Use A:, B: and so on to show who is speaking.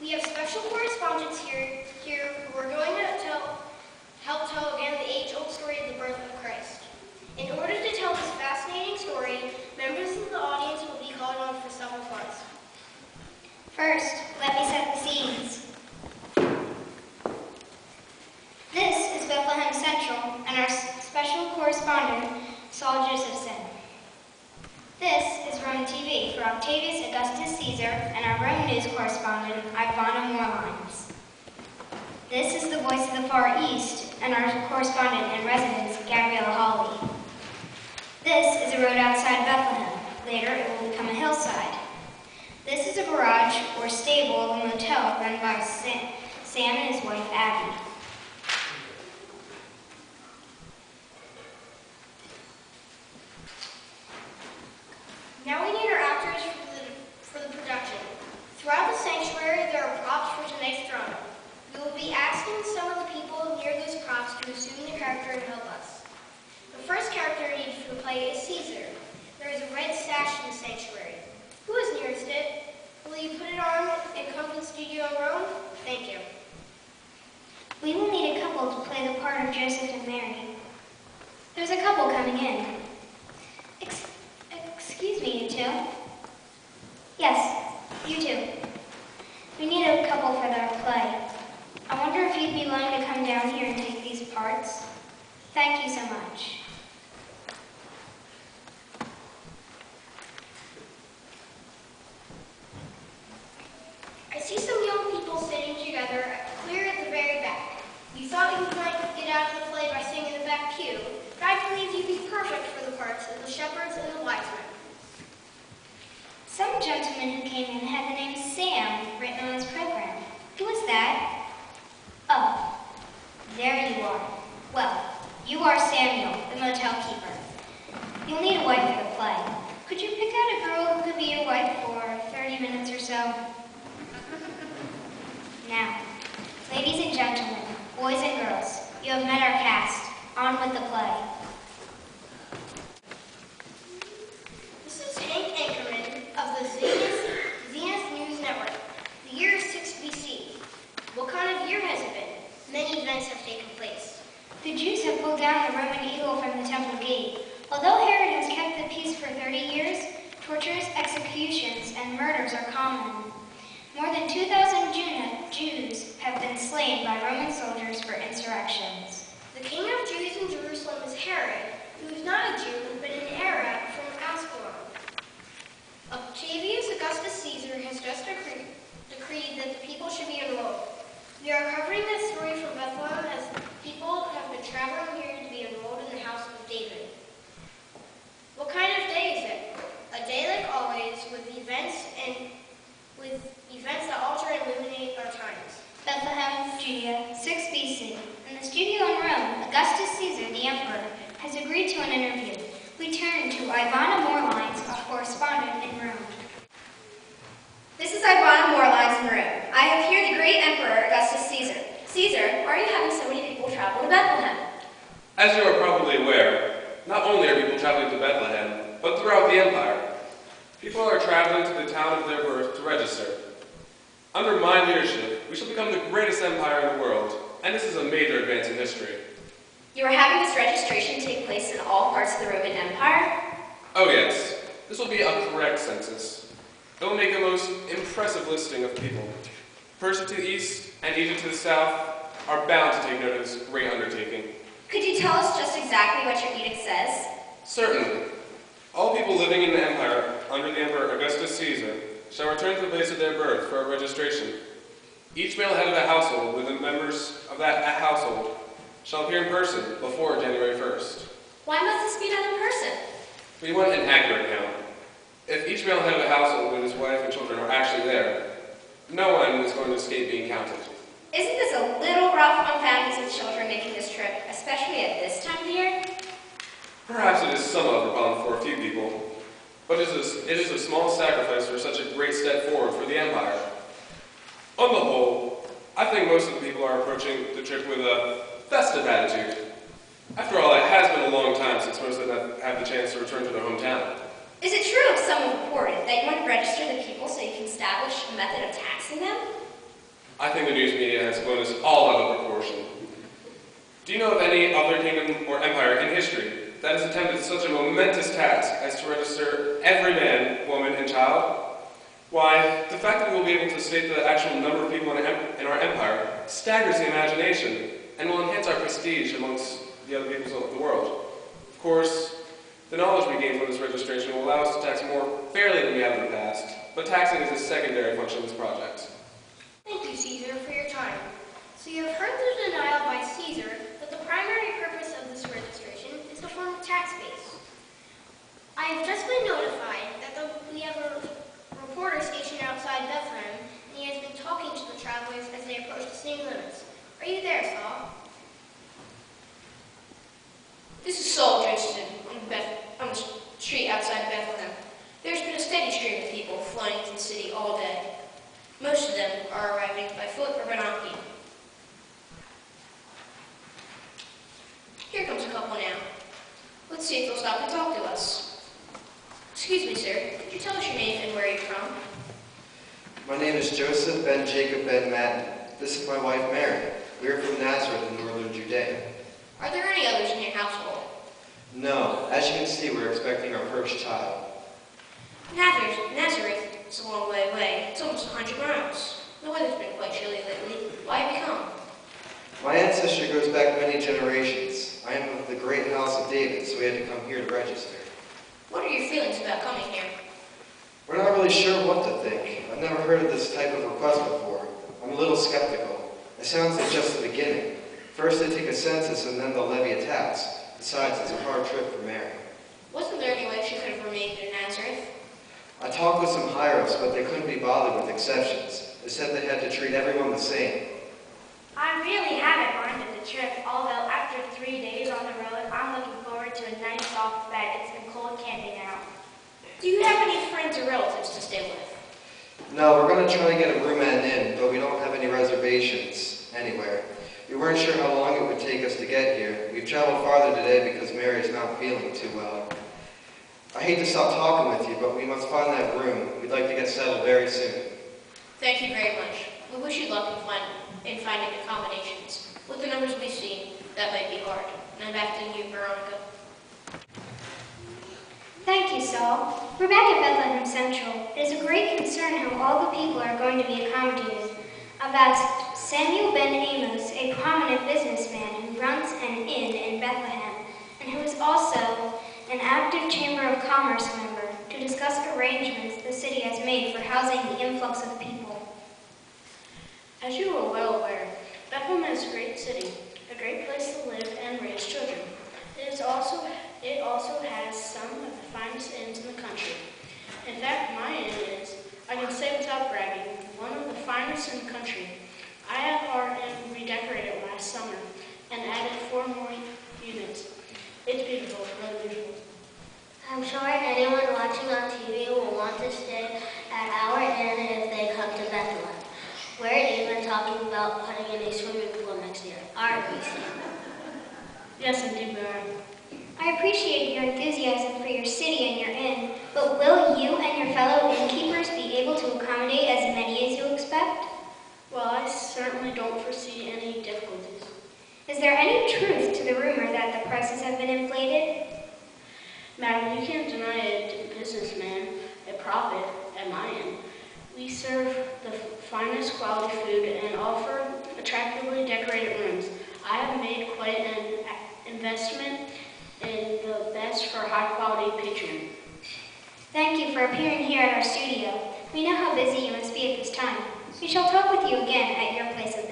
A: We have special correspondents here who are going to help tell again the age-old story of the birth of Christ. In order to tell this fascinating story, members of the audience will be called on for several parts.
B: First, let me set the scenes. This is Bethlehem Central and our special correspondent, Saul Josephson. This is Rome TV for Octavius Augustus Caesar and our Rome News correspondent, Ivana Moorlines. This is the Voice of the Far East and our correspondent and residence, Gabriella Hawley. This is a road outside Bethlehem. Later, it will become a hillside. This is a garage or stable of a motel run by Sam and his wife, Abby.
A: Now we need our actors for the production. Throughout the sanctuary, there are props for tonight's drama. We will be asking some of the people near those props to assume the character and help us. The first character needed for the play is Caesar. There is a red sash in the sanctuary. Who is nearest it? Will you put it on and come to the studio in Rome? Thank you.
B: We will need a couple to play the part of Joseph and Mary. There's a couple coming in. Excuse me, you two. Yes, you two. We need a couple for their play. I wonder if you'd be willing to come down here and take these parts. Thank you so much.
A: I see some young people sitting together clear at the very back. You thought you might get out of the play by sitting in the back pew, but I believe you'd be perfect for the parts of the shepherds and the wise men.
B: Some gentleman who came in had the name Sam written on his program. Who was that? Oh, there you are. Well, you are Samuel, the motel keeper. You'll need a wife for the play. Could you pick out a girl who could be your wife for 30 minutes or so? Now, ladies and gentlemen, boys and girls, you have met our cast. On with the play.
A: This is Hank Anchorman of the Zenith News Network. The year is 6 BC. What kind of year has it been? Many events have taken place.
B: The Jews have pulled down the Roman eagle from the temple gate. Although Herod has kept the peace for 30 years, tortures, executions, and murders are common. More than 2,000 Jews have been slain by Roman soldiers for insurrections.
A: The king of Jews in Jerusalem is Herod, who is not a Jew, but an Arab from Ascalon. Octavius Augustus Caesar has just decreed that the people should be enrolled. We are covering this story from Bethlehem as people have been traveling here to be enrolled in the house of David. What kind of day is it? A day like always, with events that alter and illuminate our times.
B: Bethlehem, Judea, 6 BC. In the studio in Rome, Augustus Caesar, the emperor, has agreed to an interview. We turn to Ivana Moorlines, a correspondent in Rome.
C: This is Ivana Moorlines in Rome. I have here the great emperor, Augustus Caesar. Caesar, why are you having so many people travel to Bethlehem?
D: As you are probably aware, not only are people traveling to Bethlehem, but throughout the empire. People are traveling to the town of their birth to register. Under my leadership, we shall become the greatest empire in the world, and this is a major advance in history.
C: You are having this registration take place in all parts of the Roman Empire?
D: Oh yes, this will be a correct census. It will make a most impressive listing of people. Persia to the east and Egypt to the south are bound to take note of this great undertaking.
C: Could you tell us just exactly what your edict says?
D: Certainly. All people living in the empire under the Emperor Augustus Caesar shall return to the place of their birth for a registration. Each male head of a household with the members of that household shall appear in person before January 1st.
C: Why must this be done in person?
D: We want an accurate count. If each male head of a household with his wife and children are actually there, no one is going to escape being counted.
C: Isn't this a little rough on families with children making this trip, especially at this time of year?
D: Perhaps it is somewhat of a problem for a few people, but it is a small sacrifice for such a great step forward for the empire. On the whole, I think most of the people are approaching the trip with a festive attitude. After all, it has been a long time since most of them have had the chance to return to their hometown.
C: Is it true, as someone reported, that you want to register the people so you can establish a method of taxing them?
D: the news media has blown us all out of proportion. Do you know of any other kingdom or empire in history that has attempted such a momentous task as to register every man, woman, and child? Why, the fact that we will be able to state the actual number of people in our empire staggers the imagination and will enhance our prestige amongst the other peoples of the world. Of course, the knowledge we gain from this registration will allow us to tax more fairly than we have in the past, but taxing is a secondary function of this project.
A: Thank you, Caesar, for your time. So you have heard the denial by Caesar that the primary purpose of this registration is to form a tax base. I have just been notified that we have a reporter stationed outside Bethlehem, and he has been talking to the travelers as they approach the city limits. Are you there, Saul?
E: This is Saul Johnston on the street outside Bethlehem. There's been a steady stream of people flowing into the city all day. Most of them are arriving by foot or by donkey. Here comes a couple now. Let's see if they'll stop and talk to us. Excuse me, sir. Could you tell us your name and where you're from?
F: My name is Joseph Ben Jacob Ben Madden. This is my wife Mary. We are from Nazareth in northern Judea.
E: Are there any others in your household?
F: No, as you can see, we're expecting our first child.
E: Nazareth is a long way away. It's almost 100 miles. The weather's been quite chilly lately. Why have you come?
F: My ancestry goes back many generations. I am of the great house of David, so we had to come here to register.
E: What are your feelings about coming here?
F: We're not really sure what to think. I've never heard of this type of request before. I'm a little skeptical. It sounds like just the beginning. First they take a census and then they'll levy a tax. Besides, it's a hard trip for Mary.
E: Wasn't there any way she could have remained in Nazareth?
F: I talked with some higher-ups, but they couldn't be bothered with exceptions. They said they had to treat everyone the same.
B: I really haven't minded the trip, although after 3 days on the road, I'm looking forward to a nice soft bed. It's been cold camping out.
E: Do you have any friends or relatives to stay with?
F: No, we're going to try to get a room at an inn, but we don't have any reservations anywhere. We weren't sure how long it would take us to get here. We've traveled farther today because Mary's not feeling too well. I hate to stop talking with you, but we must find that room. We'd like to get settled very soon.
E: Thank you very much. We wish you luck in finding accommodations. With the numbers we've seen, that might be hard. Now back to you, Veronica.
B: Thank you, Saul. We're back at Bethlehem Central. It is a great concern how all the people are going to be accommodated. I've asked Samuel Ben Amos, a prominent businessman who runs an inn in Bethlehem, and who is also an active Chamber of Commerce member, to discuss arrangements the city has made for housing the influx of people.
G: As you are well aware, Bethlehem is a great city, a great place to live and raise children. It also has some of the finest inns in the country. In fact, my inn is, I can say without bragging, one of the finest in the country. I had our inn redecorated last summer and added 4 more units. It's beautiful, really beautiful.
A: I'm sure anyone watching on TV will want to stay at our inn if they come to Bethlehem. We're even talking about putting in a swimming pool next year. Aren't we, Sam?
G: Yes, indeed we are.
B: I appreciate your enthusiasm for your city and your inn, but will you and your fellow innkeepers be able to accommodate as many as you expect?
G: Well, I certainly don't foresee any difficulties.
B: Is there any truth to the rumor that the prices have been inflated?
G: Madam, you can't deny a businessman a profit at my inn. We serve the finest quality food and offer attractively decorated rooms. I have made quite an investment in the best for high-quality patron.
B: Thank you for appearing here at our studio. We know how busy you must be at this time. We shall talk with you again at your place of